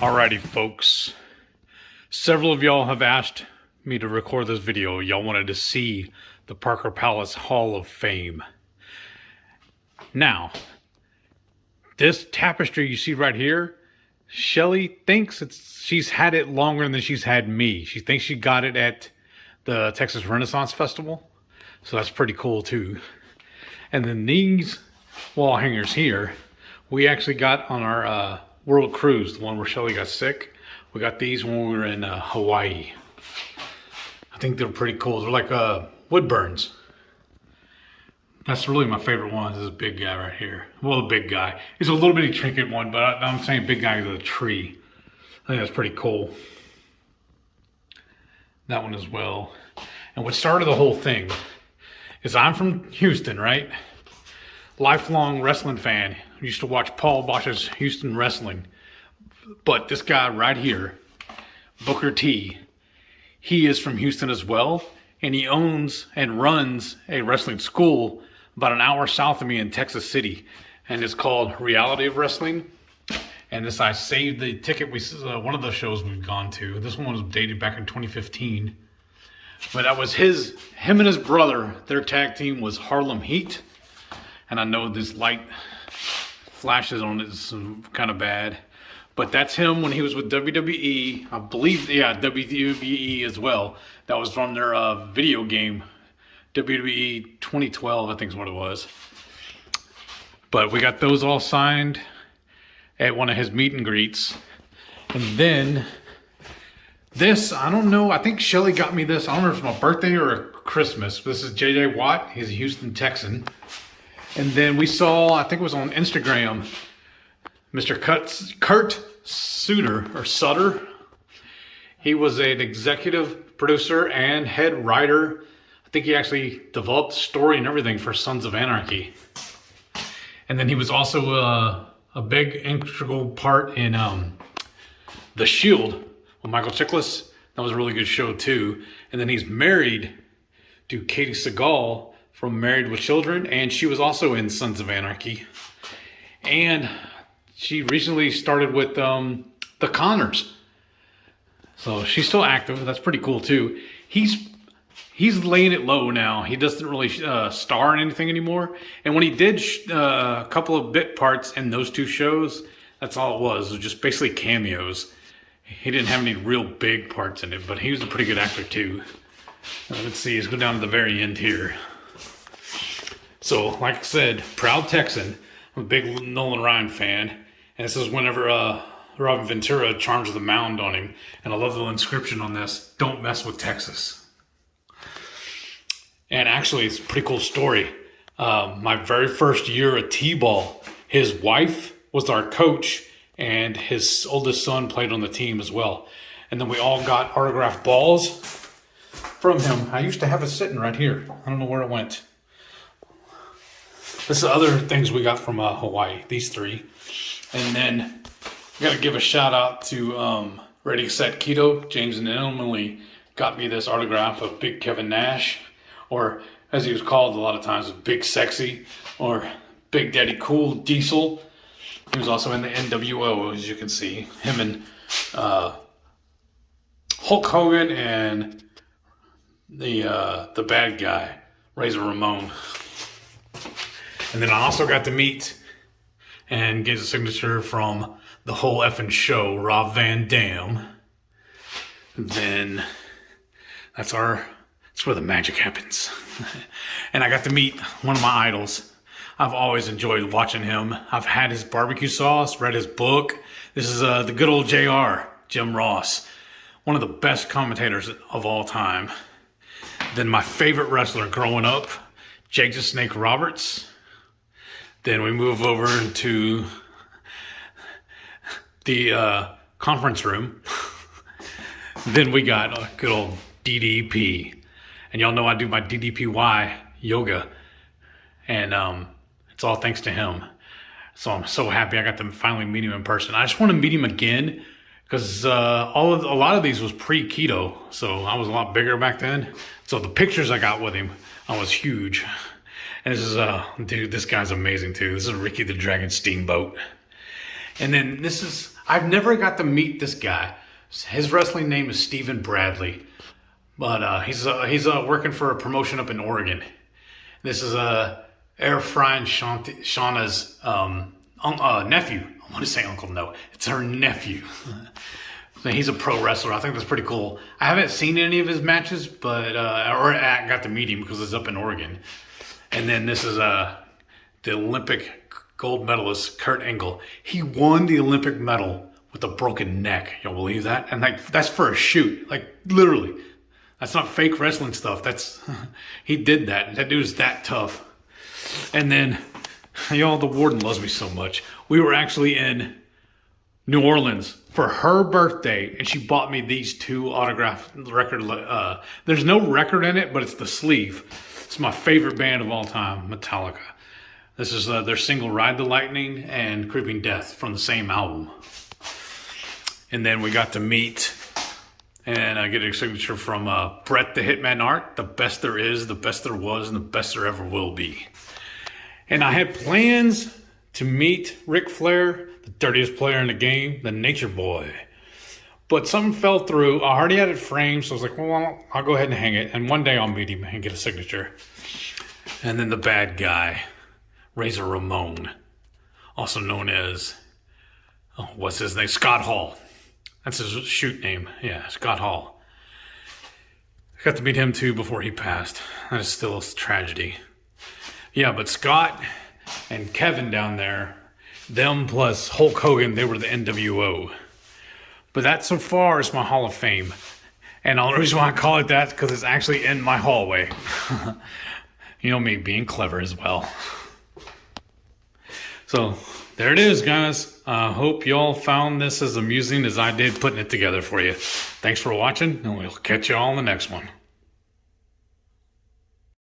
Alrighty, folks. Several of y'all have asked me to record this video. Y'all wanted to see the Parker Palace Hall of Fame. Now, this tapestry you see right here, Shelly thinks she's had it longer than she's had me. She thinks she got it at the Texas Renaissance Festival. So that's pretty cool too. And then these wall hangers here, we actually got on our World Cruise, the one where Shelly got sick. We got these when we were in Hawaii. I think they're pretty cool. They're like wood burns. That's really my favorite one, is this big guy right here. Well, the big guy. He's a little bitty trinket one, but I'm saying big guy is a tree. I think that's pretty cool. That one as well. And what started the whole thing is I'm from Houston, right? Lifelong wrestling fan. Used to watch Paul Bosch's Houston Wrestling. But this guy right here, Booker T, he is from Houston as well. And he owns and runs a wrestling school about an hour south of me in Texas City. And it's called Reality of Wrestling. And this, I saved the ticket. One of the shows we've gone to. This one was dated back in 2015. But that was him and his brother. Their tag team was Harlem Heat. And I know this light flashes on it is kind of bad. But that's him when he was with WWE. I believe, yeah, WWE as well. That was from their video game, WWE 2012, I think is what it was. But we got those all signed at one of his meet and greets. And then this, I don't know, I think Shelly got me this. I don't know if it's my birthday or a Christmas. This is JJ Watt. He's a Houston Texan. And then we saw, I think it was on Instagram, Mr. Kurt Sutter. He was an executive producer and head writer. I think he actually developed the story and everything for Sons of Anarchy. And then he was also a big integral part in The Shield with Michael Chiklis. That was a really good show too. And then he's married to Katie Seagal from Married with Children, and she was also in Sons of Anarchy. And she recently started with the Connors. So she's still active. That's pretty cool too. He's laying it low now. He doesn't really star in anything anymore. And when he did a couple of bit parts in those two shows, that's all it was. It was just basically cameos. He didn't have any real big parts in it, but he was a pretty good actor too. Let's see, let's go down to the very end here. So, like I said, proud Texan. I'm a big Nolan Ryan fan. And this is whenever Robin Ventura charms the mound on him. And I love the inscription on this: "Don't mess with Texas." And actually, it's a pretty cool story. My very first year at T-ball, his wife was our coach, and his oldest son played on the team as well. And then we all got autographed balls from him. I used to have it sitting right here. I don't know where it went. This is other things we got from Hawaii, these three. And then I got to give a shout out to Ready, Set, Keto. James and Emily got me this autograph of Big Kevin Nash, or as he was called a lot of times, Big Sexy, or Big Daddy Cool Diesel. He was also in the NWO, as you can see. Him and Hulk Hogan and the bad guy, Razor Ramon. And then I also got to meet and get a signature from the whole effing show, Rob Van Dam. And then that's where the magic happens. And I got to meet one of my idols. I've always enjoyed watching him. I've had his barbecue sauce, read his book. This is the good old JR, Jim Ross. One of the best commentators of all time. Then my favorite wrestler growing up, Jake the Snake Roberts. Then we move over into the conference room. Then we got a good old DDP. And y'all know I do my DDPY yoga. And it's all thanks to him. So I'm so happy I got to finally meet him in person. I just want to meet him again because a lot of these was pre-keto. So I was a lot bigger back then. So the pictures I got with him, I was huge. And this is, dude, this guy's amazing too. This is Ricky the Dragon Steamboat. And then this is, I've never got to meet this guy. His wrestling name is Stephen Bradley, but he's working for a promotion up in Oregon. This is Air Frying Shauna's nephew. I want to say uncle, no, it's her nephew. So he's a pro wrestler. I think that's pretty cool. I haven't seen any of his matches, but or I got to meet him because it's up in Oregon. And then this is the Olympic gold medalist Kurt Angle. He won the Olympic medal with a broken neck. Y'all believe that? And like that's for a shoot. Like literally. That's not fake wrestling stuff. That's he did that. That dude's that tough. And then y'all, the warden loves me so much. We were actually in New Orleans for her birthday, and she bought me these 2 autographed record. There's no record in it, but it's the sleeve. It's my favorite band of all time, Metallica. This is their single Ride the Lightning and Creeping Death from the same album. And then we got to meet and I get a signature from Brett the Hitman Art. The best there is, the best there was, and the best there ever will be. And I had plans to meet Ric Flair, the dirtiest player in the game, the Nature Boy. But something fell through. I already had it framed, so I was like, well, I'll go ahead and hang it. And one day I'll meet him and get a signature. And then the bad guy, Razor Ramon, also known as, what's his name? Scott Hall. That's his shoot name. Yeah, Scott Hall. I got to meet him too before he passed. That is still a tragedy. Yeah, but Scott and Kevin down there, them plus Hulk Hogan, they were the NWO. But that so far is my Hall of Fame. And the only reason why I call it that is because it's actually in my hallway. You know me, being clever as well. So there it is, guys. I hope y'all found this as amusing as I did putting it together for you. Thanks for watching, and we'll catch you all in the next one.